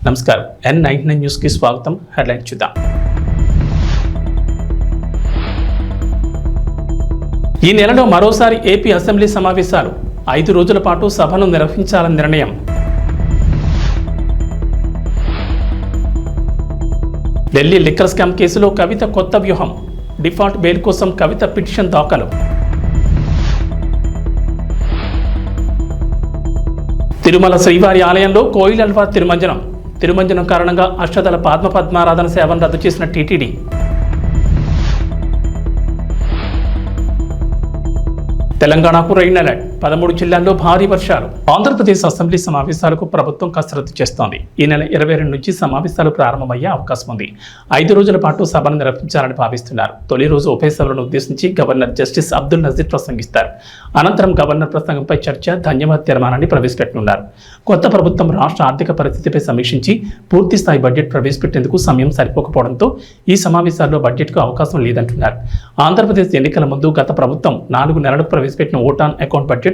నమస్కారం N99 news కి స్వాగతం. హెడ్లైన్ చూద్దాం. ఈ నెలలో మరోసారి ఏపీ అసెంబ్లీ సమావేశాలు 5 రోజుల పాటు సభను నిర్వహించాలని నిర్ణయం. ఢిల్లీ లిక్కర్ స్కామ్ కేసులో కవిత కొత్త వ్యూహం. డిఫాల్ట్ బెయిల్ కోసం కవిత పిటిషన్ దాఖలు. తిరుమల శ్రీవారి ఆలయంలో కోయిలల్వా తిరుమంజనం కారణంగా అష్టదళ పద్మారాధన సేవను రద్దు చేసిన టీటీడీ. తెలంగాణకు రెయిన్ అలర్ట్. 13 జిల్లాల్లో భారీ వర్షాలు. ఆంధ్రప్రదేశ్ అసెంబ్లీ సమావేశాలకు ప్రభుత్వం కసరత్తు చేస్తోంది. ఈ నెల 22 నుంచి సమావేశాలు ప్రారంభమయ్యే అవకాశం ఉంది. 5 రోజుల పాటు సభను నిర్వహించాలని భావిస్తున్నారు. తొలి రోజు ఉభయ సభలను ఉద్దేశించి గవర్నర్ జస్టిస్ అబ్దుల్ నజీర్ ప్రసంగిస్తారు. అనంతరం గవర్నర్ ప్రసంగంపై చర్చ, ధన్యవాద తీర్మానాన్ని ప్రవేశపెట్టనున్నారు. కొత్త ప్రభుత్వం రాష్ట్ర ఆర్థిక పరిస్థితిపై సమీక్షించి పూర్తి స్థాయి బడ్జెట్ ప్రవేశపెట్టేందుకు సమయం సరిపోకపోవడంతో ఈ సమావేశాల్లో బడ్జెట్కు అవకాశం లేదంటున్నారు. ఆంధ్రప్రదేశ్ ఎన్నికల ముందు గత ప్రభుత్వం 4 నెలలకు ప్రవేశపెట్టిన ఓట్ ఆన్ అకౌంట్ బడ్జెట్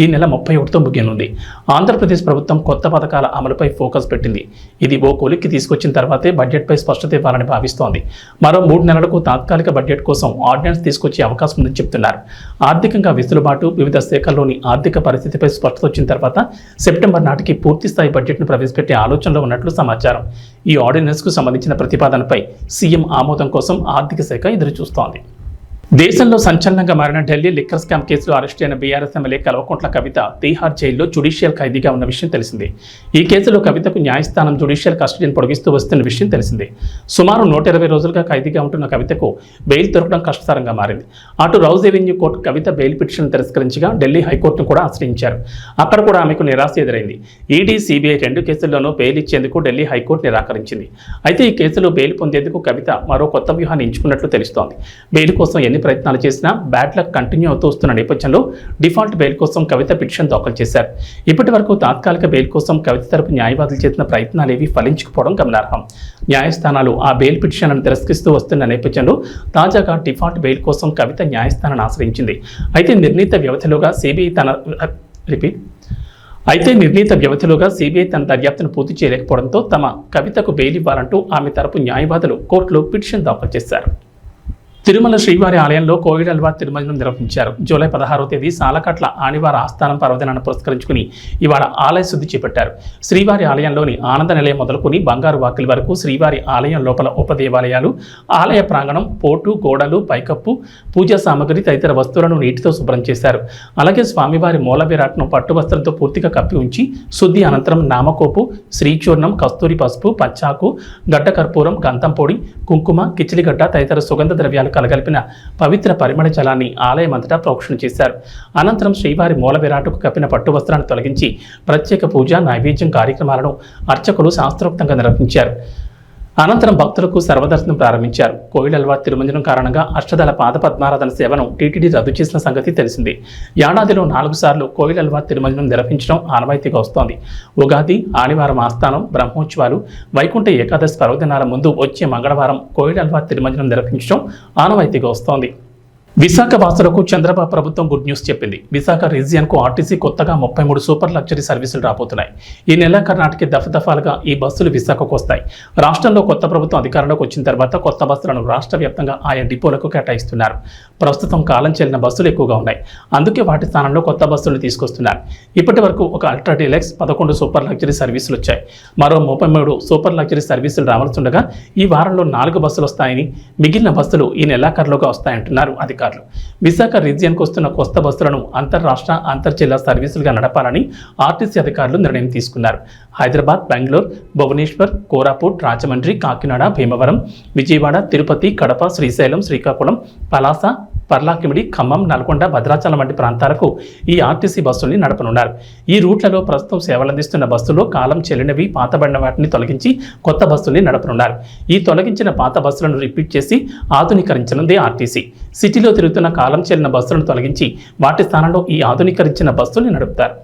ఈ నెల 31తో ముగియనుంది. ఆంధ్రప్రదేశ్ ప్రభుత్వం కొత్త పథకాల అమలుపై ఫోకస్ పెట్టింది. ఇది ఓ కొలిక్కి తీసుకొచ్చిన తర్వాతే బడ్జెట్పై స్పష్టత ఇవ్వాలని భావిస్తోంది. మరో 3 నెలలకు తాత్కాలిక బడ్జెట్ కోసం ఆర్డినెన్స్ తీసుకొచ్చే అవకాశం ఉందని చెబుతున్నారు. ఆర్థికంగా వెసులుబాటు, వివిధ శాఖల్లోని ఆర్థిక పరిస్థితిపై స్పష్టత వచ్చిన తర్వాత సెప్టెంబర్ నాటికి పూర్తి స్థాయి బడ్జెట్ను ప్రవేశపెట్టే ఆలోచనలో ఉన్నట్లు సమాచారం. ఈ ఆర్డినెన్స్కు సంబంధించిన ప్రతిపాదనపై సీఎం ఆమోదం కోసం ఆర్థిక శాఖ ఎదురుచూస్తోంది. దేశంలో సంచలనంగా మారిన ఢిల్లీ లిక్కర్ స్కామ్ కేసులో అరెస్ట్ అయిన బీఆర్ఎస్ ఎమ్మెల్యే కల్వకుంట్ల కవిత తీహార్ జైల్లో జ్యుడిషియల్ ఖైదీగా ఉన్న విషయం తెలిసిందే. ఈ కేసులో కవితకు న్యాయస్థానం జ్యుడిషియల్ కస్టడీని పొడిగిస్తూ వస్తున్న విషయం తెలిసిందే. సుమారు 120 రోజులుగా ఖైదీగా ఉంటున్న కవితకు బెయిల్ దొరకడం కష్టతరంగా మారింది. అటు రౌజ్ ఎవెన్యూ కోర్టు కవిత బెయిల్ పిటిషన్ తిరస్కరించగా ఢిల్లీ హైకోర్టును కూడా ఆశ్రయించారు. అక్కడ కూడా ఆమెకు నిరాశ ఎదురైంది. ఈడీ, సిబిఐ 2 కేసుల్లోనూ బెయిల్ ఇచ్చేందుకు ఢిల్లీ హైకోర్టు నిరాకరించింది. అయితే ఈ కేసులో బెయిల్ పొందేందుకు కవిత మరో కొత్త వ్యూహాన్ని ఎంచుకున్నట్లు తెలుస్తోంది. బెయిల్ కోసం ఎన్ని ప్రయత్నాలు చేసినా బ్యాడ్ లక్ కంటిన్యూ అవుతూ వస్తున్న నేపథ్యంలో డిఫాల్ట్ బెయిల్ కోసం కవిత పిటిషన్ దాఖలు చేశారు. ఇప్పటి వరకు తాత్కాలిక బెయిల్ కోసం కవిత తరపు న్యాయవాదులు చేసిన ప్రయత్నాలేవి ఫలించకపోవడం గమనార్హం. న్యాయస్థానాలు ఆ బెయిల్ పిటిషన్లను తిరస్కరిస్తూ వస్తున్న నేపథ్యంలో తాజాగా డిఫాల్ట్ బెయిల్ కోసం కవిత న్యాయస్థానాన్ని ఆశ్రయించింది. అయితే నిర్ణీత వ్యవధిలోగా సిబిఐ తన దర్యాప్తును పూర్తి చేయలేకపోవడంతో తమ కవితకు బెయిల్ ఇవ్వాలంటూ ఆమె తరపు న్యాయవాదులు కోర్టులో పిటిషన్ దాఖలు చేశారు. తిరుమల శ్రీవారి ఆలయంలో కోయిలల్వా తిరుమంజనం నిర్వహించారు. జూలై 16వ తేదీ సాలకట్ల ఆనివార ఆస్థానం పర్వదినాన్ని పురస్కరించుకుని ఇవాళ ఆలయ శుద్ధి చేపట్టారు. శ్రీవారి ఆలయంలోని ఆనంద నిలయం మొదలుకొని బంగారు వాకిలి వరకు శ్రీవారి ఆలయం లోపల ఉపదేవాలయాలు, ఆలయ ప్రాంగణం, పోటు, గోడలు, పైకప్పు, పూజా సామగ్రి తదితర వస్తువులను నీటితో శుభ్రం చేశారు. అలాగే స్వామివారి మూల విరాట్ను పట్టు వస్త్రంతో పూర్తిగా కప్పి ఉంచి శుద్ధి అనంతరం నామకోపు, శ్రీచూర్ణం, కస్తూరి పసుపు, పచ్చాకు, గడ్డ కర్పూరం, గంధం పొడి, కుంకుమ, కిచిలిగడ్డ తదితర సుగంధ ద్రవ్యాలు కలగలిపిన పవిత్ర పరిమళ జలాన్ని ఆలయం అంతటా ప్రోక్షణ చేశారు. అనంతరం శ్రీవారి మూల విరాటుకు కప్పిన పట్టు వస్త్రాన్ని తొలగించి ప్రత్యేక పూజ, నైవేద్యం కార్యక్రమాలను అర్చకులు శాస్త్రోక్తంగా నిర్వహించారు. అనంతరం భక్తులకు సర్వదర్శనం ప్రారంభించారు. కోయిలల్వా తిరుమంజనం కారణంగా అష్టదళ పద్మారాధన సేవను టీటీడీ రద్దు చేసిన సంగతి తెలిసిందే. ఏడాదిలో 4 సార్లు కోయిలల్వా తిరుమంజనం నిర్వహించడం ఆనవాయితీగా వస్తోంది. ఉగాది, ఆదివారం ఆస్థానం, బ్రహ్మోత్సవాలు, వైకుంఠ ఏకాదశి పర్వదినాల ముందు వచ్చే మంగళవారం కోయిలల్వా తిరుమంజనం నిర్వహించడం ఆనవాయితీగా వస్తోంది. విశాఖ వాసులకు చంద్రబాబు ప్రభుత్వం గుడ్ న్యూస్ చెప్పింది. విశాఖ రీజియన్కు ఆర్టీసీ కొత్తగా 33 సూపర్ లగ్జరీ సర్వీసులు రాబోతున్నాయి. ఈ నెలాఖరు నాటికి దఫాలుగా ఈ బస్సులు విశాఖకు వస్తాయి. రాష్ట్రంలో కొత్త ప్రభుత్వం అధికారంలోకి వచ్చిన తర్వాత కొత్త బస్సులను రాష్ట్ర వ్యాప్తంగా ఆయా డిపోలకు కేటాయిస్తున్నారు. ప్రస్తుతం కాలం చెల్లిన బస్సులు ఎక్కువగా ఉన్నాయి. అందుకే వాటి స్థానంలో కొత్త బస్సులను తీసుకొస్తున్నారు. ఇప్పటి వరకు ఒక అల్ట్రా డీలక్స్, 11 సూపర్ లగ్జరీ సర్వీసులు వచ్చాయి. మరో 33 సూపర్ లగ్జరీ సర్వీసులు రావాల్సిండగా ఈ వారంలో 4 బస్సులు వస్తాయని, మిగిలిన బస్సులు ఈ నెలాఖరులోగా వస్తాయంటున్నారు అధికారులు. విశాఖ రీజియన్కు వస్తున్న కొత్త బస్సులను అంతర్రాష్ట్ర, అంతర్జిల్లా సర్వీసులుగా నడపాలని ఆర్టీసీ అధికారులు నిర్ణయం తీసుకున్నారు. హైదరాబాద్, బెంగళూరు, భువనేశ్వర్, కోరాపుట్, రాజమండ్రి, కాకినాడ, భీమవరం, విజయవాడ, తిరుపతి, కడప, శ్రీశైలం, శ్రీకాకుళం, పలాస, పర్లాకిమిడి, ఖమ్మం, నల్గొండ, భద్రాచలం వంటి ప్రాంతాలకు ఈ ఆర్టీసీ బస్సుల్ని నడపనున్నారు. ఈ రూట్లలో ప్రస్తుతం సేవలందిస్తున్న బస్సులో కాలం చెల్లినవి, పాతబడిన వాటిని తొలగించి కొత్త బస్సుల్ని నడపనున్నారు. ఈ తొలగించిన పాత బస్సులను రిపీట్ చేసి ఆధునీకరించనుంది ఆర్టీసీ. సిటీలో తిరుగుతున్న కాలం చెల్లిన బస్సులను తొలగించి వాటి స్థానంలో ఈ ఆధునీకరించిన బస్సుల్ని నడుపుతారు.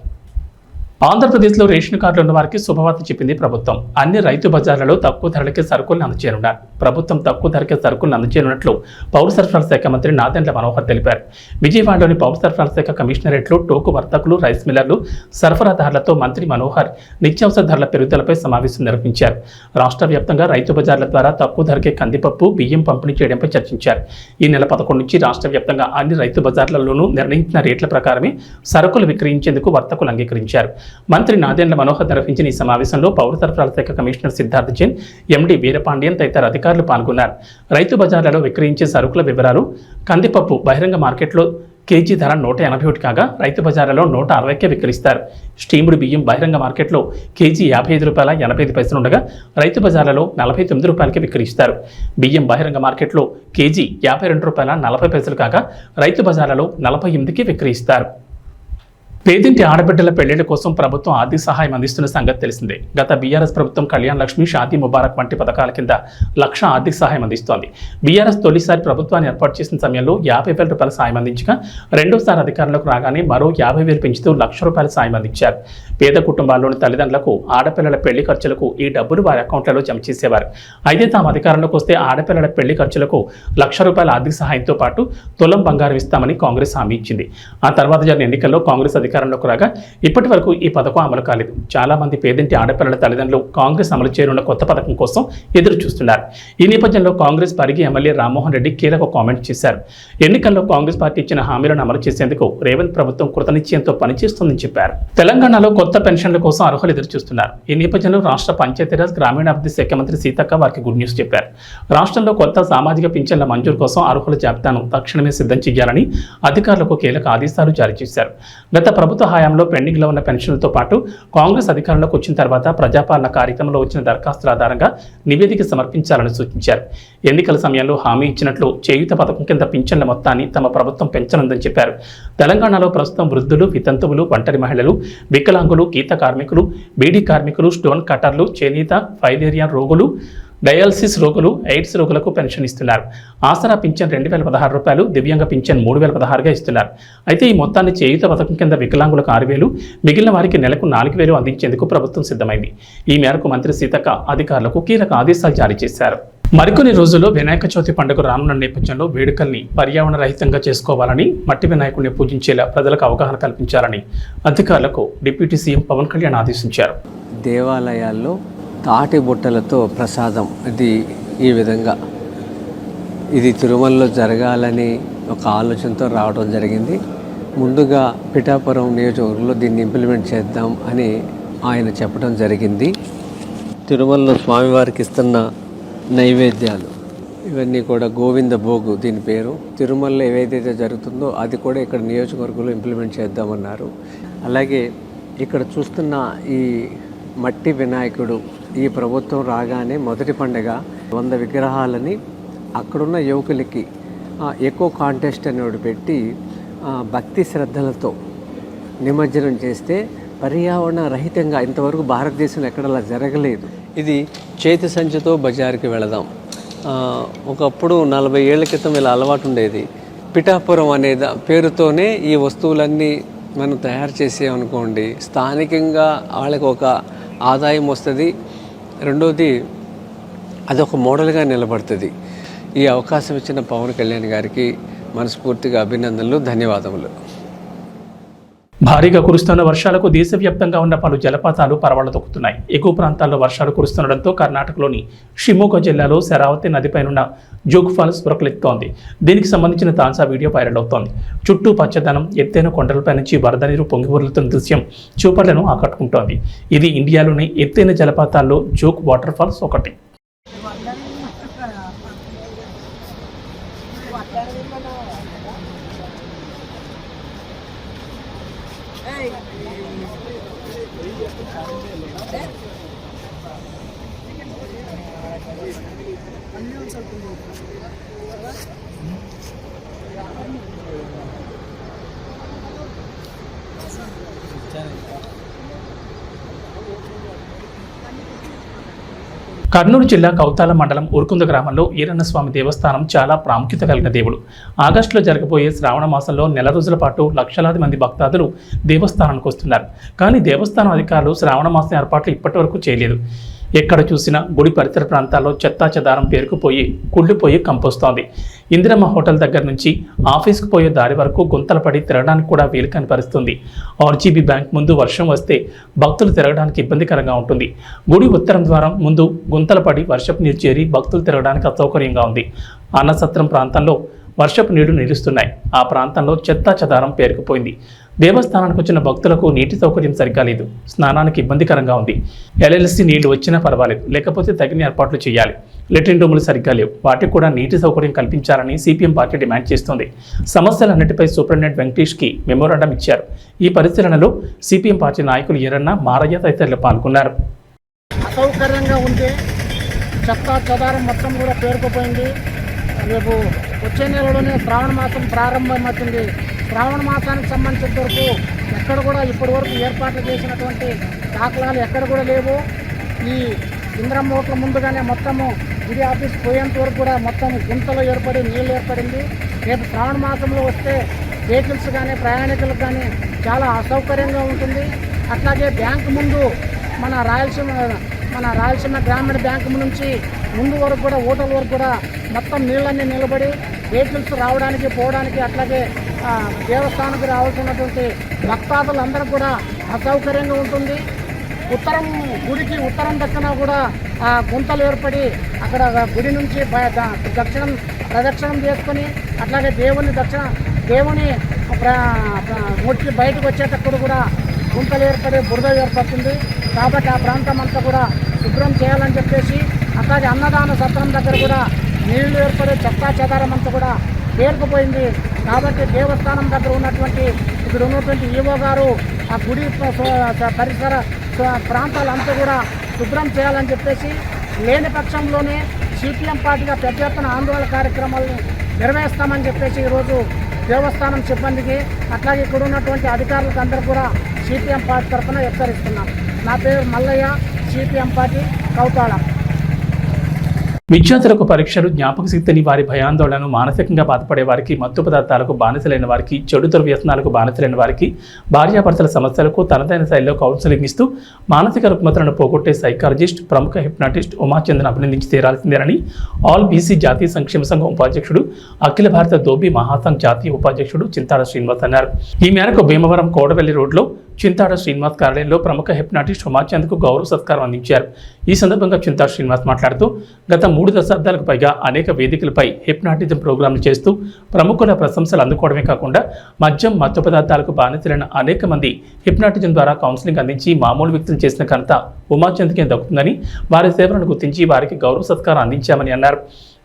ఆంధ్రప్రదేశ్లో రేషన్ కార్డులు ఉన్న వారికి శుభవార్త చెప్పింది ప్రభుత్వం. అన్ని రైతు బజార్లలో తక్కువ ధరలకే సరుకులను అందజేయనున్నారు. ప్రభుత్వం తక్కువ ధరకే సరుకులను అందజేయనున్నట్లు పౌర సరఫరాల శాఖ మంత్రి నాదెండ్ల మనోహర్ తెలిపారు. విజయవాడలోని పౌర సరఫరాల శాఖ కమిషనరేట్లో టోకు వర్తకులు, రైస్ మిల్లర్లు, సరఫరాదారులతో మంత్రి మనోహర్ నిత్యావసర ధరల పెరుగుదలపై సమావేశం నిర్వహించారు. రాష్ట్ర వ్యాప్తంగా రైతు బజార్ల ద్వారా తక్కువ ధరకే కందిపప్పు, బియ్యం పంపిణీ చేయడంపై చర్చించారు. ఈ నెల 11 నుంచి రాష్ట్ర వ్యాప్తంగా అన్ని రైతు బజార్లలోనూ నిర్ణయించిన రేట్ల ప్రకారమే సరుకులు విక్రయించేందుకు వర్తకులు అంగీకరించారు. మంత్రి నాదెండ్ల మనోహర్ నిర్వహించిన ఈ సమావేశంలో పౌర సరఫరాల శాఖ కమిషనర్ సిద్ధార్థ్ జైన్, ఎండీ వీరపాండియన్ తదితర అధికారులు పాల్గొన్నారు. రైతు బజార్లలో విక్రయించే సరుకుల వివరాలు: కందిపప్పు బహిరంగ మార్కెట్లో కేజీ ధర 181 కాగా రైతు బజార్లలో 160కే విక్రయిస్తారు. స్టీముడు బియ్యం బహిరంగ మార్కెట్లో కేజీ ₹55.85 ఉండగా రైతు బజార్లలో ₹49కే విక్రయిస్తారు. బియ్యం బహిరంగ మార్కెట్లో కేజీ ₹52.40 కాగా రైతు బజార్లలో 48కే విక్రయిస్తారు. పేదింటి ఆడబిడ్డల పెళ్లిళ్ల కోసం ప్రభుత్వం ఆర్థిక సహాయం అందిస్తున్న సంగతి తెలిసిందే. గత బీఆర్ఎస్ ప్రభుత్వం కళ్యాణ్ లక్ష్మి, షాదీ ముబారక్ వంటి పథకాల కింద ₹1,00,000 ఆర్థిక సహాయం అందిస్తోంది. బీఆర్ఎస్ తొలిసారి ప్రభుత్వాన్ని ఏర్పాటు చేసిన సమయంలో ₹50,000 సాయం అందించగా రెండోసారి అధికారంలోకి రాగానే మరో ₹50,000 పెంచుతూ ₹1,00,000 సాయం అందించారు. పేద కుటుంబాల్లోని తల్లిదండ్రులకు ఆడపిల్లల పెళ్లి ఖర్చులకు ఈ డబ్బులు వారి అకౌంట్లలో జమ చేసేవారు. అయితే తాము అధికారంలోకి వస్తే ఆడపిల్లల పెళ్లి ఖర్చులకు ₹1,00,000 ఆర్థిక సహాయంతో పాటు తులం బంగారం ఇస్తామని కాంగ్రెస్ హామీ ఇచ్చింది. ఆ తర్వాత జరిగిన ఎన్నికల్లో కాంగ్రెస్ అధికారంలోకి రాగా ఇప్పటి వరకు ఈ పథకం అమలు కాలేదు. చాలా మంది పేదింటి ఆడపిల్లల తల్లిదండ్రులు కాంగ్రెస్ అమలు చేయనున్న కొత్త పథకం కోసం ఎదురు చూస్తున్నారు. ఈ నేపథ్యంలో కాంగ్రెస్ పరిగి ఎమ్మెల్యే రామ్మోహన్ రెడ్డి కీలక కామెంట్ చేశారు. ఎన్నికల్లో కాంగ్రెస్ పార్టీ ఇచ్చిన హామీలను అమలు చేసేందుకు రేవంత్ ప్రభుత్వం కృతనిశ్చయంతో పనిచేస్తుందని చెప్పారు. తెలంగాణలో కొత్త పెన్షన్ల కోసం అర్హులు ఎదురు చూస్తున్నారు. ఈ నేపథ్యంలో రాష్ట్ర పంచాయతీరాజ్ గ్రామీణాభివృద్ధి శాఖ మంత్రి సీతక్క వారికి గుడ్ న్యూస్ చెప్పారు. రాష్ట్రంలో కొత్త సామాజిక పింఛన్ల మంజూరు కోసం అర్హుల జాబితాను తక్షణమే సిద్ధం చేయాలని అధికారులకు కీలక ఆదేశాలు జారీ చేశారు. గత ప్రభుత్వ హయాంలో పెండింగ్లో ఉన్న పెన్షన్లతో పాటు కాంగ్రెస్ అధికారంలోకి వచ్చిన తర్వాత ప్రజాపాలన కార్యక్రమంలో వచ్చిన దరఖాస్తుల ఆధారంగా నివేదిక సమర్పించాలని సూచించారు. ఎన్నికల సమయంలో హామీ ఇచ్చినట్లు చేయూత పథకం కింద పింఛన్ల మొత్తాన్ని తమ ప్రభుత్వం పెంచనుందని చెప్పారు. తెలంగాణలో ప్రస్తుతం వృద్ధులు, వితంతువులు, ఒంటరి మహిళలు, వికలాంగులు, గీత కార్మికులు, బీడీ కార్మికులు, స్టోన్ కట్టర్లు, చేనేత, ఫైలేరియా రోగులు, డయాలసిస్ రోగులు, ఎయిడ్స్ రోగులకు పెన్షన్ ఇస్తున్నారు. ఆసరా పింఛన్ ₹2,016, దివ్యాంగ పింఛన్ ₹3,016గా ఇస్తున్నారు. అయితే ఈ మొత్తాన్ని చేయూత పథకం కింద వికలాంగులకు 6,000, మిగిలిన వారికి నెలకు 4,000 అందించేందుకు ప్రభుత్వం సిద్ధమైంది. ఈ మేరకు మంత్రి సీతక్క అధికారులకు కీలక ఆదేశాలు జారీ చేశారు. మరికొన్ని రోజుల్లో వినాయక చవితి పండుగ రానున్న నేపథ్యంలో వేడుకల్ని పర్యావరణ రహితంగా చేసుకోవాలని, మట్టి వినాయకుడిని పూజించేలా ప్రజలకు అవగాహన కల్పించాలని అధికారులకు డిప్యూటీ సీఎం పవన్ కళ్యాణ్ ఆదేశించారు. దేవాలయాల్లో తాటి బుట్టలతో ప్రసాదం ఈ విధంగా ఇది తిరుమలలో జరగాలని ఒక ఆలోచనతో రావడం జరిగింది. ముందుగా పిఠాపురం నియోజకవర్గంలో దీన్ని ఇంప్లిమెంట్ చేద్దాం అని ఆయన చెప్పడం జరిగింది. తిరుమలలో స్వామివారికి ఇస్తున్న నైవేద్యాలు ఇవన్నీ కూడా గోవింద భోగు దీని పేరు. తిరుమలలో ఏదైతే జరుగుతుందో అది కూడా ఇక్కడ నియోజకవర్గంలో ఇంప్లిమెంట్ చేద్దామన్నారు. అలాగే ఇక్కడ చూస్తున్న ఈ మట్టి వినాయకుడు ఈ ప్రభుత్వం రాగానే మొదటి పండుగ 100 విగ్రహాలని అక్కడున్న యువకులకి ఎకో కాంటెస్ట్ అనేవి పెట్టి భక్తి శ్రద్ధలతో నిమజ్జనం చేస్తే పర్యావరణ రహితంగా ఇంతవరకు భారతదేశంలో ఎక్కడలా జరగలేదు. ఇది చేతి సంచితో బజారుకి వెళదాం. ఒకప్పుడు 40 ఏళ్ల క్రితం ఇలా అలవాటు ఉండేది. పిఠాపురం అనే పేరుతోనే ఈ వస్తువులన్నీ మనం తయారు చేసామనుకోండి, స్థానికంగా వాళ్ళకి ఒక ఆదాయం వస్తుంది. రెండోది అదొక మోడల్గా నిలబడుతుంది. ఈ అవకాశం ఇచ్చిన పవన్ కళ్యాణ్ గారికి మనస్ఫూర్తిగా అభినందనలు, ధన్యవాదములు. భారీగా కురుస్తున్న వర్షాలకు దేశవ్యాప్తంగా ఉన్న పలు జలపాతాలు పరవళ్ల తొక్కుతున్నాయి. ఎగువ ప్రాంతాల్లో వర్షాలు కురుస్తుండటంతో కర్ణాటకలోని షిమోగా జిల్లాలో శరావతి నదిపైనున్న జోగ్ ఫాల్స్ ఉరకలెత్తుతోంది. దీనికి సంబంధించిన తాజా వీడియో వైరల్ అవుతోంది. చుట్టూ పచ్చదనం, ఎత్తైన కొండలపై నుంచి వరద నీరు పొంగిపొర్లుతున్న దృశ్యం చూపర్లను ఆకట్టుకుంటోంది. ఇది ఇండియాలోని ఎత్తైన జలపాతాల్లో జోగ్ వాటర్ ఫాల్స్ ఒకటి. కర్నూలు జిల్లా కౌతాల మండలం ఉరుకుంద గ్రామంలో ఈరన్నస్వామి దేవస్థానం చాలా ప్రాముఖ్యత కలిగిన దేవుడు. ఆగస్టులో జరగబోయే శ్రావణ మాసంలో నెల రోజుల పాటు లక్షలాది మంది భక్తాదులు దేవస్థానానికి వస్తున్నారు. కానీ దేవస్థానం అధికారులు శ్రావణ మాసం ఏర్పాట్లు ఇప్పటి వరకు చేయలేదు. ఎక్కడ చూసినా గుడి పరిసర ప్రాంతాల్లో చెత్తా చెదారం పేరుకుపోయి కుళ్ళిపోయి కంపోస్తోంది. ఇందిరమ్మ హోటల్ దగ్గర నుంచి ఆఫీస్కు పోయే దారి వరకు గుంతలు పడి తిరగడానికి కూడా వీలు కాని పరిస్థితుంది. ఆర్జీబీ బ్యాంక్ ముందు వర్షం వస్తే భక్తులు తిరగడానికి ఇబ్బందికరంగా ఉంటుంది. గుడి ఉత్తరం ద్వారం ముందు గుంతలు పడి వర్షపు నీరు చేరి భక్తులు తిరగడానికి అసౌకర్యంగా ఉంది. అన్నసత్రం ప్రాంతంలో వర్షపు నీళ్లు నిలుస్తున్నాయి. ఆ ప్రాంతంలో చెత్తా చెదారం పేరుకుపోయింది. దేవస్థానానికి వచ్చిన భక్తులకు నీటి సౌకర్యం సరిగ్గా లేదు. స్నానానికి ఇబ్బందికరంగా ఉంది. ఎల్ఎల్సీ నీళ్లు వచ్చినా పర్వాలేదు, లేకపోతే తగిన ఏర్పాట్లు చేయాలి. లెట్రిన్ రూములు సరిగ్గా లేవు, వాటికి కూడా నీటి సౌకర్యం కల్పించాలని సిపిఎం పార్టీ డిమాండ్ చేస్తోంది. సమస్యలన్నిటిపై సూపరింటెండెంట్ వెంకటేష్కి మెమోరాండం ఇచ్చారు. ఈ పరిశీలనలో సిపిఎం పార్టీ నాయకులు ఈరన్న, మారయ్య తదితరులు పాల్గొన్నారు. అసౌకర్యంగా ఉంటే చెత్తా చెదారం మొత్తం కూడా పేరుకుపోయింది. రేపు వచ్చే నెలలోనే శ్రావణ మాసం ప్రారంభమవుతుంది. శ్రావణ మాసానికి సంబంధించిన వరకు ఎక్కడ కూడా ఇప్పటి వరకు ఏర్పాట్లు చేసినటువంటి దాఖలాలు ఎక్కడ కూడా లేవు. ఈ ఇంద్రమ్మ హోటల్ ముందుగానే మొత్తము గుడి ఆఫీస్ పోయేంత వరకు కూడా మొత్తం గుంతలు ఏర్పడి నీళ్ళు ఏర్పడింది. రేపు శ్రావణ మాసంలో వస్తే వెహికల్స్ కానీ ప్రయాణికులకు కానీ చాలా అసౌకర్యంగా ఉంటుంది. అట్లాగే బ్యాంకు ముందు మన రాయలసీమ గ్రామీణ బ్యాంకు నుంచి ముందు వరకు కూడా హోటల్ వరకు కూడా మొత్తం నీళ్ళన్నీ నిలబడి వెహికల్స్ రావడానికి పోవడానికి అట్లాగే దేవస్థానానికి రావాల్సినటువంటి భక్తాదులందరూ కూడా అసౌకర్యంగా ఉంటుంది. గుడికి ఉత్తరం దక్కన కూడా గుంతలు ఏర్పడి అక్కడ గుడి నుంచి ప్రదక్షిణం చేసుకొని అట్లాగే దేవుని ముట్టి బయటకు వచ్చేటప్పుడు కూడా గుంతలు ఏర్పడి బురద ఏర్పడుతుంది. కాబట్టి ఆ ప్రాంతం అంతా కూడా శుభ్రం చేయాలని చెప్పేసి అట్లాగే అన్నదాన సత్రం దగ్గర కూడా నీళ్లు ఏర్పడే చెత్తా చెదారం అంతా కూడా పేరుకుపోయింది. కాబట్టి దేవస్థానం దగ్గర ఇక్కడ ఉన్నటువంటి ఈవో గారు ఆ గుడి పరిసర ప్రాంతాలంతా కూడా శుభ్రం చేయాలని చెప్పేసి లేని పక్షంలోనే సిపిఎం పార్టీగా పెద్ద ఎత్తున ఆందోళన కార్యక్రమాలను నిర్వహిస్తామని చెప్పేసి ఈరోజు దేవస్థానం సిబ్బందికి అట్లాగే ఇక్కడ ఉన్నటువంటి అధికారులకు అందరూ కూడా సిపిఎం పార్టీ తరఫున హెచ్చరిస్తున్నాం. నా పేరు మల్లయ్య, సిపిఎం పార్టీ కౌతాళ. విద్యార్థులకు పరీక్షలు, జ్ఞాపక శక్తిని, వారి భయాందోళనను, మానసికంగా బాధపడే వారికి, మత్తు పదార్థాలకు బానిసలైన వారికి, చెడు దుర్వ్యసనాలకు బానిసలైన వారికి, భార్యాభర్తల సమస్యలకు తనదైన శైలిలో కౌన్సిలింగ్ ఇస్తూ మానసిక రుగ్మతలను పోగొట్టే సైకాలజిస్ట్, ప్రముఖ హిప్నాటిస్ట్ ఉమాచంద్రన్ అభినందించి తీరాల్సిందేనని ఆల్ బీసీ జాతీయ సంక్షేమ సంఘం ఉపాధ్యక్షుడు, అఖిల భారత దోబీ మహాసంఘ్ జాతీయ ఉపాధ్యక్షుడు చింతాడ శ్రీనివాస్ అన్నారు. ఈ మేరకు భీమవరం కోడవెల్లి రోడ్లో చింతాడ శ్రీనివాస్ కార్యాలయంలో ప్రముఖ హిప్నాటిస్ట్ ఉమాచంద్కు గౌరవ సత్కారం అందించారు. ఈ సందర్భంగా చింతాడ శ్రీనివాస్ మాట్లాడుతూ గత 3 దశాబ్దాలకు పైగా అనేక వేదికలపై హిప్నాటిజం ప్రోగ్రాంలు చేస్తూ ప్రముఖుల ప్రశంసలు అందుకోవడమే కాకుండా మద్యం, మత్తు పదార్థాలకు బానిసలైన అనేక మంది హిప్నాటిజం ద్వారా కౌన్సిలింగ్ అందించి మామూలు వ్యక్తులు చేసిన ఘనత ఉమాచంద్కే దక్కుతుందని, వారి సేవలను గుర్తించి వారికి గౌరవ సత్కారం అందించామని అన్నారు.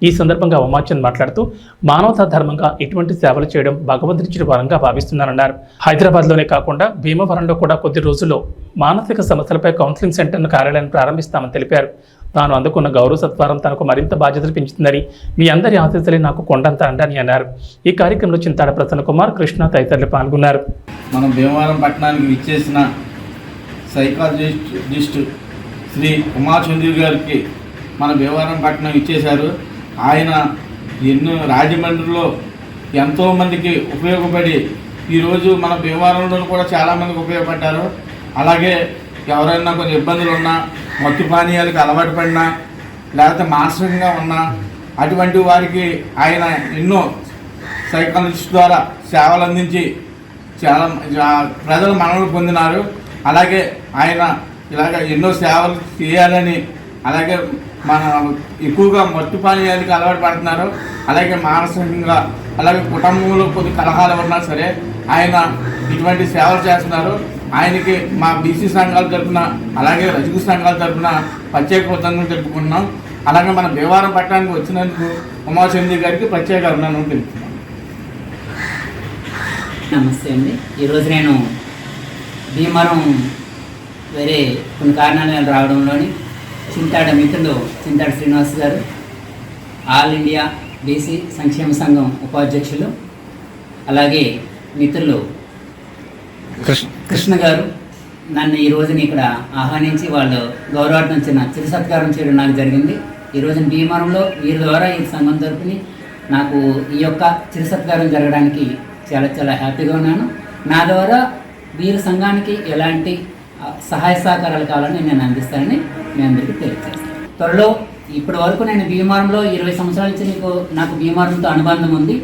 ఈ సందర్భంగా ఉమాచంద్ మాట్లాడుతూ మానవతా ధర్మంగా ఇటువంటి సేవలు చేయడం భగవంతుడిచ్చిన వరంగా భావిస్తున్నారన్నారు. హైదరాబాద్లోనే కాకుండా భీమవరంలో కూడా కొద్ది రోజుల్లో మానసిక సమస్యలపై కౌన్సిలింగ్ సెంటర్ను కార్యాలయాన్ని ప్రారంభిస్తామని తెలిపారు. తాను అందుకున్న గౌరవ సత్కారం తనకు మరింత బాధ్యతలు పెంచుతుందని, మీ అందరి ఆశీస్సులే నాకు కొండంత అండని అన్నారు. ఈ కార్యక్రమంలో చింతాడ ప్రసన్న కుమార్, కృష్ణ తదితరులు పాల్గొన్నారు. మనం భీమవరం పట్టణానికి విచ్చేసిన సైకాలజిస్ట్ శ్రీ ఉమాచంద్ర గారికి మన భీమవరం పట్టణం ఇచ్చేశారు. ఆయన రాజమండ్రిలో ఎంతోమందికి ఉపయోగపడి ఈరోజు మన భీమవరంలో కూడా చాలామందికి ఉపయోగపడ్డారు. అలాగే ఎవరైనా కొన్ని ఇబ్బందులు ఉన్నా, మత్తు పానీయాలకు అలవాటు పడినా, లేకపోతే మానసికంగా ఉన్నా అటువంటి వారికి ఆయన ఎన్నో సైకాలజిస్ట్ ద్వారా సేవలు అందించి చాలా ప్రజలు మనలు పొందినారు. అలాగే ఆయన ఇలాగ ఎన్నో సేవలు చేయాలని, అలాగే మన ఎక్కువగా మత్తు పానీయాలకు అలవాటు పడుతున్నారు. అలాగే మానసికంగా, అలాగే కుటుంబంలో కొద్ది కలహాలు ఉన్నా సరే ఆయన ఇటువంటి సేవలు చేస్తున్నారు. ఆయనకి మా బీసీ సంఘాల తరఫున, అలాగే రజకు సంఘాల తరఫున ప్రత్యేక కృతజ్ఞతలు తెలుపుకుంటున్నాం. అలాగే మన భీమవరం పట్టణానికి వచ్చినందుకు ఉమాచంద్ర గారికి ప్రత్యేక అభినందనలు తెలుపుతున్నాం. నమస్తే అండి. ఈరోజు నేను భీమవరం వేరే కొన్ని కారణాలు రావడంలోని చింతాడ మిత్రులు చింతాడ శ్రీనివాస్ గారు, ఆల్ ఇండియా బీసీ సంక్షేమ సంఘం ఉపాధ్యక్షులు, అలాగే మిత్రులు కృష్ణ గారు నన్ను ఈ రోజున ఇక్కడ ఆహ్వానించి వాళ్ళు గౌరవార్థం చిరు సత్కారం చేయడం నాకు జరిగింది. ఈ రోజున భీమవరంలో వీరి ద్వారా ఈ సంఘం తరపుని నాకు ఈ యొక్క చిరు సత్కారం జరగడానికి చాలా చాలా హ్యాపీగా ఉన్నాను. నా ద్వారా వీరి సంఘానికి ఎలాంటి సహాయ సహకారాలు కావాలని నేను అందిస్తానని మీ అందరికీ తెలియజేస్తాను. త్వరలో ఇప్పటి వరకు నేను భీమవరంలో 20 సంవత్సరాల నుంచి నాకు భీమవరంతో అనుబంధం ఉంది.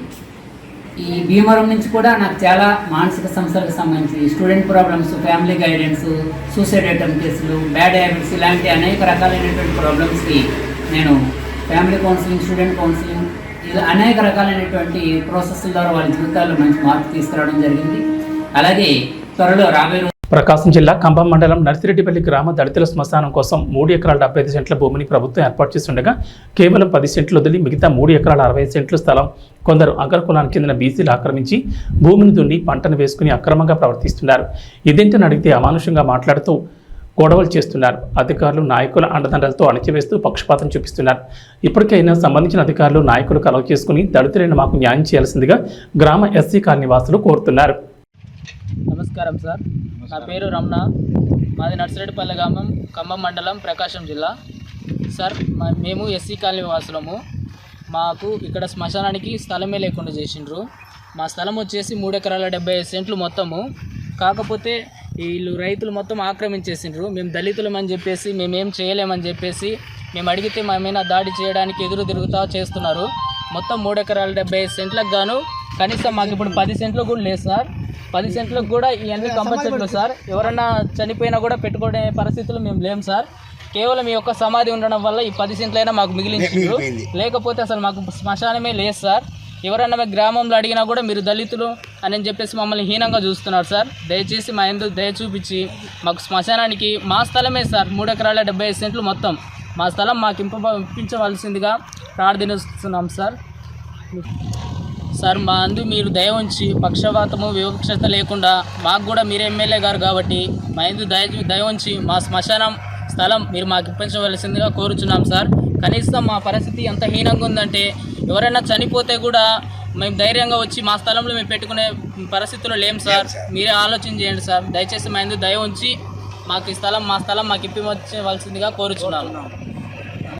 ఈ భీమవరం నుంచి కూడా నాకు చాలా మానసిక సమస్యలకు సంబంధించి student problems, family guidance, suicide attempt కేసులు, బ్యాడ్ హ్యాబిట్స్ ఇలాంటి అనేక రకాలైనటువంటి ప్రాబ్లమ్స్కి నేను ఫ్యామిలీ కౌన్సిలింగ్, స్టూడెంట్ కౌన్సిలింగ్ ఇలా అనేక రకాలైనటువంటి ప్రాసెస్ల ద్వారా వాళ్ళ జీవితాల్లో మంచి మార్పు తీసుకురావడం జరిగింది. అలాగే త్వరలో రాబోయే ప్రకాశం జిల్లా కంభం మండలం నర్సిరెడ్డిపల్లి గ్రామ దళితుల శ్మశానం కోసం 3 ఎకరాల 75 సెంట్ల భూమిని ప్రభుత్వం ఏర్పాటు చేస్తుండగా కేవలం 10 సెంట్లు వదిలి మిగతా 3 ఎకరాల 60 సెంట్ల స్థలం కొందరు అగ్రకులానికి చెందిన బీసీలు ఆక్రమించి భూమిని దున్ని పంటను వేసుకుని అక్రమంగా ప్రవర్తిస్తున్నారు. ఇదేంటని అడిగితే అమానుషంగా మాట్లాడుతూ గొడవలు చేస్తున్నారు. అధికారులు నాయకుల అండదండలతో అణచివేస్తూ పక్షపాతం చూపిస్తున్నారు. ఇప్పటికైనా సంబంధించిన అధికారులు నాయకులు కలవ చేసుకుని దళితులైన మాకు న్యాయం చేయాల్సిందిగా గ్రామ ఎస్సీ కాలనీ వాసులు కోరుతున్నారు. నమస్కారం సార్, నా పేరు రమణ, మాది నర్సిరెడ్డిపల్లి గ్రామం, ఖమ్మం మండలం, ప్రకాశం జిల్లా. సార్ మేము ఎస్సీ కాలనీ వాసులము. మాకు ఇక్కడ శ్మశానానికి స్థలమే లేకుండా చేసిండ్రు. మా స్థలం వచ్చేసి 3 ఎకరాల 75 సెంట్లు మొత్తము. కాకపోతే వీళ్ళు రైతులు మొత్తం ఆక్రమించేసిండ్రు. మేము దళితులమని చెప్పేసి మేమేం చేయలేమని చెప్పేసి మేము అడిగితే మా మీద దాడి చేయడానికి ఎదురు తిరుగుతా చేస్తున్నారు. మొత్తం 3 ఎకరాల 75 సెంట్లకు గాను కనీసం మాకు ఇప్పుడు 10 సెంట్లు కూడా లేదు సార్. 10 సెంట్లకు కూడా ఇవన్నీ కంపల్సరీ సార్. ఎవరన్నా చనిపోయినా కూడా పెట్టుకునే పరిస్థితులు మేము లేము సార్. కేవలం ఈ యొక్క సమాధి ఉండడం వల్ల ఈ 10 సెంట్లైనా మాకు మిగిలించారు. లేకపోతే అసలు మాకు శ్మశానమే లేదు సార్. ఎవరన్నా మా గ్రామంలో అడిగినా కూడా మీరు దళితులు అని చెప్పేసి మమ్మల్ని హీనంగా చూస్తున్నారు సార్. దయచేసి మా ఎందుకు దయ చూపించి మాకు శ్మశానానికి మా స్థలమే సార్ 3 ఎకరాల 75 సెంట్లు మొత్తం మా స్థలం మాకు ఇప్పించవలసిందిగా ప్రార్థిస్తున్నాం సార్. సార్ మా అందు మీరు దయ ఉంచి పక్షపాతము వివక్షత లేకుండా మాకు కూడా మీరు ఎమ్మెల్యే గారు కాబట్టి మా అందు దయ ఉంచి మా శ్మశానం స్థలం మీరు మాకు ఇప్పించవలసిందిగా కోరుచున్నాం సార్. కనీసం మా పరిస్థితి ఎంత హీనంగా ఉందంటే ఎవరైనా చనిపోతే కూడా మేము ధైర్యంగా వచ్చి మా స్థలంలో మేము పెట్టుకునే పరిస్థితుల్లో లేము సార్. మీరే ఆలోచన చేయండి సార్. దయచేసి మా అందు దయ ఉంచి మాకు మా స్థలం మాకు ఇప్పించవలసిందిగా కోరుచున్నాము.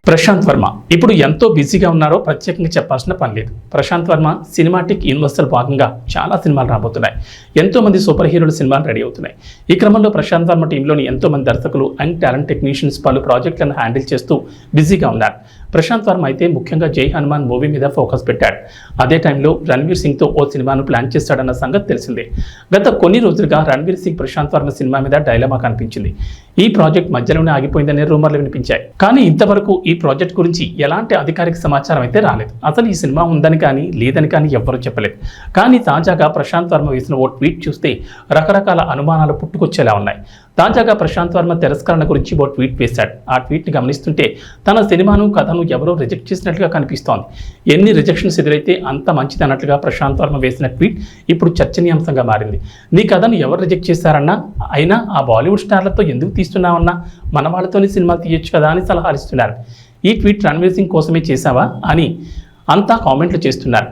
ప్రశాంత్ వర్మ ఇప్పుడు ఎంతో బిజీగా ఉన్నారో ప్రత్యేకంగా చెప్పాల్సిన పని లేదు. ప్రశాంత్ వర్మ సినిమాటిక్ యూనివర్సల్ భాగంగా చాలా సినిమాలు రాబోతున్నాయి. ఎంతోమంది సూపర్ హీరోల సినిమాలు రెడీ అవుతున్నాయి. ఈ క్రమంలో ప్రశాంత్ వర్మ టీంలోని ఎంతోమంది దర్శకులు అండ్ టాలెంట్ టెక్నీషియన్స్ పలు ప్రాజెక్టులను హ్యాండిల్ చేస్తూ బిజీగా ఉన్నారు. ప్రశాంత్ వర్మ అయితే ముఖ్యంగా జై హనుమాన్ మూవీ మీద ఫోకస్ పెట్టాడు. అదే టైంలో రణ్వీర్ సింగ్తో ఓ సినిమాను ప్లాన్ చేస్తాడన్న సంగతి తెలిసిందే. గత కొన్ని రోజులుగా రణ్వీర్ సింగ్ ప్రశాంత్ వర్మ సినిమా మీద డైలమా కనిపించింది. ఈ ప్రాజెక్ట్ మధ్యలోనే ఆగిపోయిందనే రూమర్లు వినిపించాయి. కానీ ఇంతవరకు ఈ ప్రాజెక్ట్ గురించి ఎలాంటి అధికారిక సమాచారం అయితే రాలేదు. అసలు ఈ సినిమా ఉందని కానీ లేదని కానీ ఎవ్వరూ చెప్పలేదు. కానీ తాజాగా ప్రశాంత్ వర్మ వేసిన ఓ ట్వీట్ చూస్తే రకరకాల అనుమానాలు పుట్టుకొచ్చేలా ఉన్నాయి. తాజాగా ప్రశాంత్ వర్మ తిరస్కరణ గురించి ఓ ట్వీట్ వేశాడు. ఆ ట్వీట్ని గమనిస్తుంటే తన సినిమాను కథను ఎవరో రిజెక్ట్ చేసినట్లుగా కనిపిస్తోంది. ఎన్ని రిజెక్షన్స్ ఎదురైతే అంత మంచిది అన్నట్లుగా ప్రశాంత్ వర్మ వేసిన ట్వీట్ ఇప్పుడు చర్చనీయాంశంగా మారింది. నీ కథను ఎవరు రిజెక్ట్ చేశారన్నా, అయినా ఆ బాలీవుడ్ స్టార్లతో ఎందుకు తీస్తున్నావన్నా, మన వాళ్ళతోనే సినిమా తీయొచ్చు కదా అని సలహాలు ఇస్తున్నారు. ఈ ట్వీట్ రణ్వీర్ సింగ్ కోసమే చేశావా అని అంతా కామెంట్లు చేస్తున్నారు.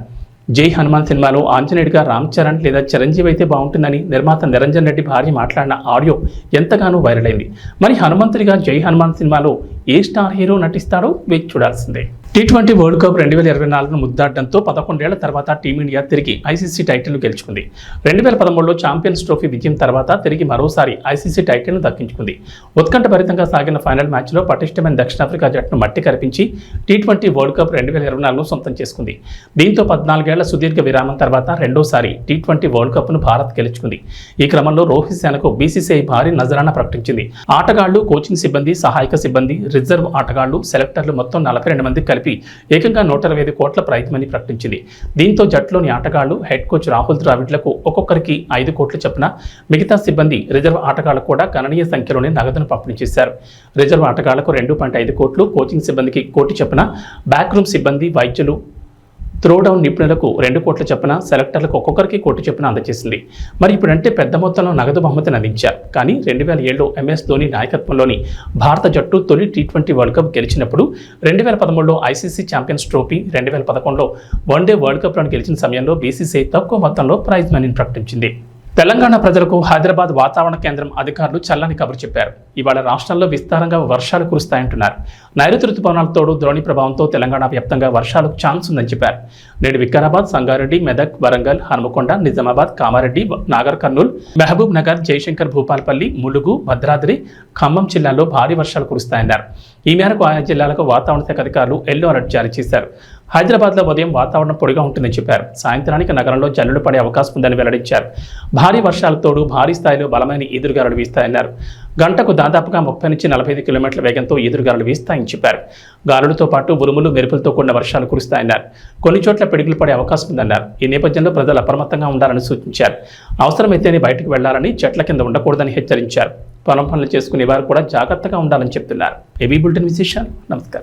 జై హనుమాన్ సినిమాలో ఆంజనేయుడిగా రామ్ చరణ్ లేదా చిరంజీవి అయితే బాగుంటుందని నిర్మాత నిరంజన్ రెడ్డి భార్య మాట్లాడిన ఆడియో ఎంతగానో వైరల్ అయింది. మరి హనుమంతుడిగా జై హనుమాన్ సినిమాలో ఏ స్టార్ హీరో నటిస్తాడో వేచి చూడాల్సిందే. T20 వరల్డ్ కప్ 2024ను ముద్దాడడంతో 11 ఏళ్ల తర్వాత టీమిండియా తిరిగి ఐసీసీ టైటిల్ను గెలుచుకుంది. 2013లో ఛాంపియన్స్ ట్రోఫీ విజయం తర్వాత తిరిగి మరోసారి ఐసీసీ టైటిల్ను దక్కించుకుంది. ఉత్కంఠభరితంగా సాగిన ఫైనల్ మ్యాచ్లో పటిష్టమైన దక్షిణాఫ్రికా జట్టును మట్టి కరిపించి T20 వరల్డ్ కప్ 2024ను సొంతం చేసుకుంది. దీంతో 14 ఏళ్ల సుదీర్ఘ విరామం తర్వాత రెండోసారి T20 వరల్డ్ కప్ను భారత్ గెలుచుకుంది. ఈ క్రమంలో రోహిత్ సేనకు బీసీసీఐ భారీ నజరానా ప్రకటించింది. ఆటగాళ్లు, కోచింగ్ సిబ్బంది, సహాయక సిబ్బంది, రిజర్వ్ ఆటగాళ్లు, సెలెక్టర్లు మొత్తం 42 మంది కలిపి ఏకంగా 125 కోట్ల ప్రైజ్మనీ ప్రకటించింది. దీంతో జట్టులోని ఆటగాళ్లు, హెడ్ కోచ్ రాహుల్ ద్రావిడ్లకు ఒక్కొక్కరికి 5 కోట్ల చొప్పున, మిగతా సిబ్బంది, రిజర్వ్ ఆటగాళ్లకు కూడా గణనీయ సంఖ్యలోనే నగదును పంపిణీ చేశారు. రిజర్వ్ ఆటగాళ్లకు 2.5 కోట్లు, కోచింగ్ సిబ్బందికి 1 కోటి చొప్పున, బ్యాక్ రూమ్ సిబ్బంది, వైద్యులు, త్రోడౌన్ నిపుణులకు 2 కోట్ల చొప్పున, సెలెక్టర్లకు ఒక్కొక్కరికి 1 కోటి చొప్పున అందజేసింది. మరి ఇప్పుడంటే పెద్ద మొత్తంలో నగదు బహుమతిని అందించారు. కానీ 2007లో MS ధోని నాయకత్వంలోని భారత జట్టు తొలి T20 వరల్డ్ కప్ గెలిచినప్పుడు, 2013లో ఐసీసీ ఛాంపియన్స్ ట్రోఫీ, 2011లో వన్డే వరల్డ్ కప్లను గెలిచిన సమయంలో బీసీసీఐ తక్కువ మొత్తంలో ప్రైజ్ మనీని ప్రకటించింది. తెలంగాణ ప్రజలకు హైదరాబాద్ వాతావరణ కేంద్రం అధికారులు చల్లని కబురు చెప్పారు. ఇవాళ రాష్ట్రంలో విస్తారంగా వర్షాలు కురుస్తాయంటున్నారు. నైరుతి రుతుపవనాల తోడు ద్రోణి ప్రభావంతో తెలంగాణ వ్యాప్తంగా వర్షాలకు ఛాన్స్ ఉందని చెప్పారు. నేడు వికారాబాద్, సంగారెడ్డి, మెదక్, వరంగల్, హనుమకొండ, నిజామాబాద్, కామారెడ్డి, నాగర్ కర్నూల్, మహబూబ్ నగర్, జయశంకర్, భూపాలపల్లి, ములుగు, భద్రాద్రి, ఖమ్మం జిల్లాల్లో భారీ వర్షాలు కురుస్తాయన్నారు. ఈ మేరకు ఆయా జిల్లాలకు వాతావరణ శాఖ అధికారులు ఎల్లో అలర్ట్ జారీ చేశారు. హైదరాబాద్లో ఉదయం వాతావరణం పొడిగా ఉంటుందని చెప్పారు. సాయంత్రానికి నగరంలో జల్లులు పడే అవకాశం ఉందని వెల్లడించారు. భారీ వర్షాలతోడు భారీ స్థాయిలో బలమైన ఈదురుగాలులు వీస్తాయన్నారు. గంటకు దాదాపుగా 30 నుంచి 45 కిలోమీటర్ల వేగంతో ఈదురుగాలులు వీస్తాయని చెప్పారు. గాలులతో పాటు ఉరుములు, మెరుపులతో కూడిన వర్షాలు కురుస్తాయన్నారు. కొన్ని చోట్ల పిడుగులు పడే అవకాశం ఉందన్నారు. ఈ నేపథ్యంలో ప్రజలు అప్రమత్తంగా ఉండాలని సూచించారు. అవసరమైతేనే బయటకు వెళ్లాలని, చెట్ల కింద ఉండకూడదని హెచ్చరించారు. పొలం పనులు చేసుకునే వారు కూడా జాగ్రత్తగా ఉండాలని చెప్తున్నారు. ఏబీ బులెటిన్ విశేషాలు. నమస్కారం.